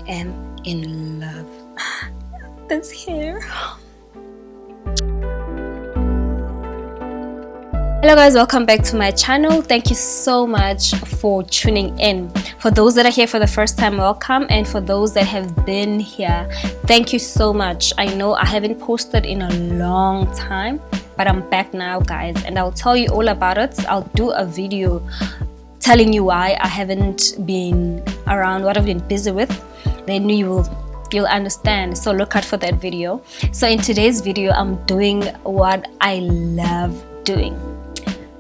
am in love. This hair. Hello guys, welcome back to my channel. Thank you so much for tuning in. For those that are here for the first time, welcome, and for those that have been here, thank you so much. I know I haven't posted in a long time, but I'm back now guys, and I'll tell you all about it. I'll do a video telling you why I haven't been around, what I've been busy with. Then you'll understand, so look out for that video. So in today's video, I'm doing what I love doing: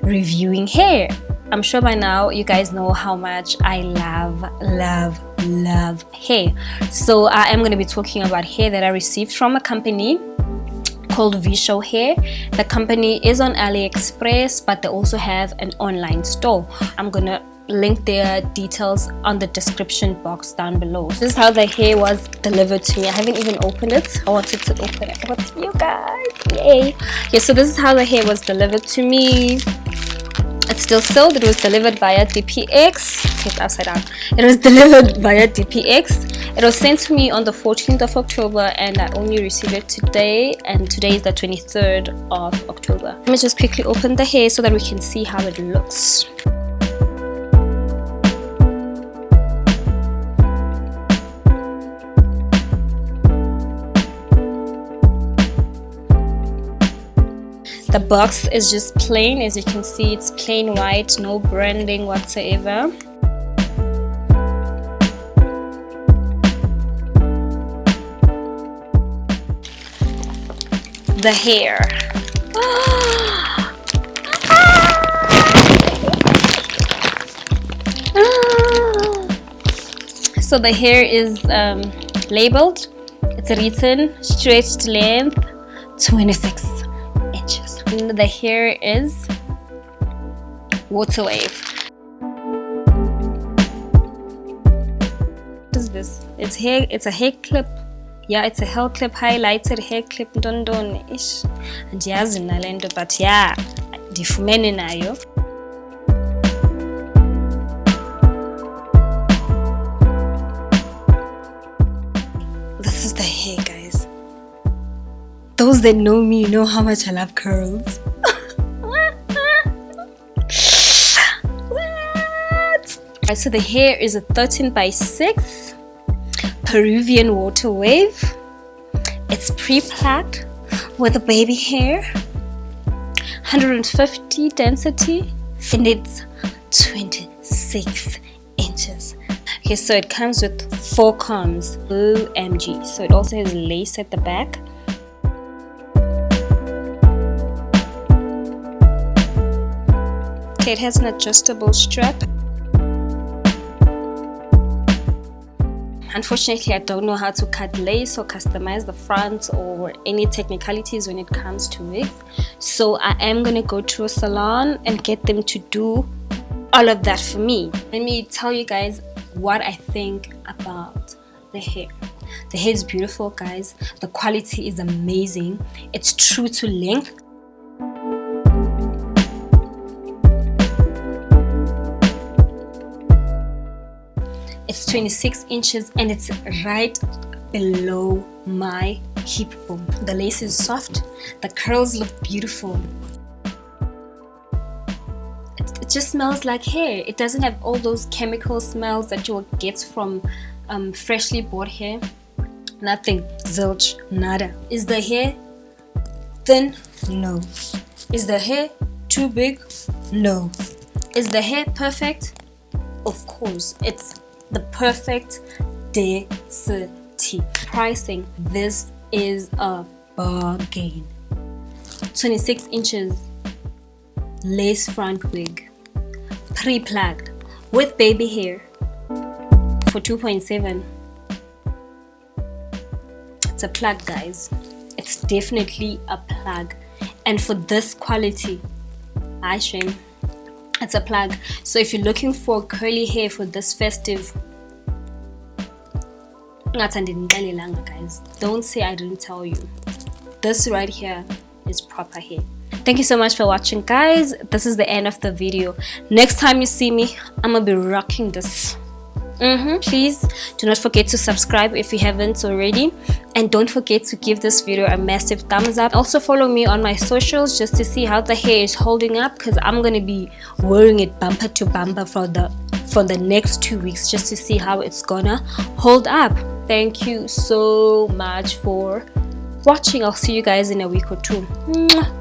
reviewing hair. I'm sure by now you guys know how much I love hair. So I am going to be talking about hair that I received from a company called VSHOW Hair. The company is on AliExpress, but they also have an online store. I'm gonna link their details on the description box down below. This is how the hair was delivered to me. I haven't even opened it. I wanted to open it with you guys. Yay! Yeah, so this is how the hair was delivered to me. It's still sealed. It was delivered via DPX. It's upside down. It was delivered via DPX. It was sent to me on the 14th of October, and I only received it today, and today is the 23rd of October. Let me just quickly open the hair so that we can see how it looks. The box is just plain. As you can see, it's plain white, no branding whatsoever. The hair. So the hair is labeled. It's written stretched length 26 inches. And the hair is water wave. What is this? It's hair. It's a hair clip. Yeah, it's a hair clip, highlighted hair clip. Ndondon ish. Ndiyazi nalento, but yeah, ndifumene nayo. This is the hair, guys. Those that know me know how much I love curls. What? Right, so the hair is a 13x6 Peruvian water wave. It's pre-plucked with a baby hair, 150 density, and it's 26 inches. Okay, so it comes with 4 combs. OMG. So it also has lace at the back. Okay, it has an adjustable strap. Unfortunately, I don't know how to cut lace or customize the front or any technicalities when it comes to wigs. So I am going to go to a salon and get them to do all of that for me. Let me tell you guys what I think about the hair. The hair is beautiful, guys. The quality is amazing. It's true to length. It's 26 inches and it's right below my hip bone. The lace is soft. The curls look beautiful. It just smells like hair. It doesn't have all those chemical smells that you will get from freshly bought hair. Nothing. Zilch. Nada. Is the hair thin? No. Is the hair too big? No. Is the hair perfect? Of course. It's the perfect density. Pricing, this is a bargain. 26 inches lace front wig, pre-plucked with baby hair for 2.7. It's a plug, guys. It's definitely a plug, and for this quality, I shame. It's a plug. So if you're looking for curly hair for this festive, guys, don't say I didn't tell you. This right here is proper hair. Thank you so much for watching, guys. This is the end of the video. Next time you see me, I'm gonna be rocking this Please do not forget to subscribe if you haven't already, and don't forget to give this video a massive thumbs up. Also follow me on my socials just to see how the hair is holding up, because I'm gonna be wearing it bumper to bumper for the next 2 weeks, just to see how it's gonna hold up. Thank you so much for watching. I'll see you guys in a week or two. Mwah.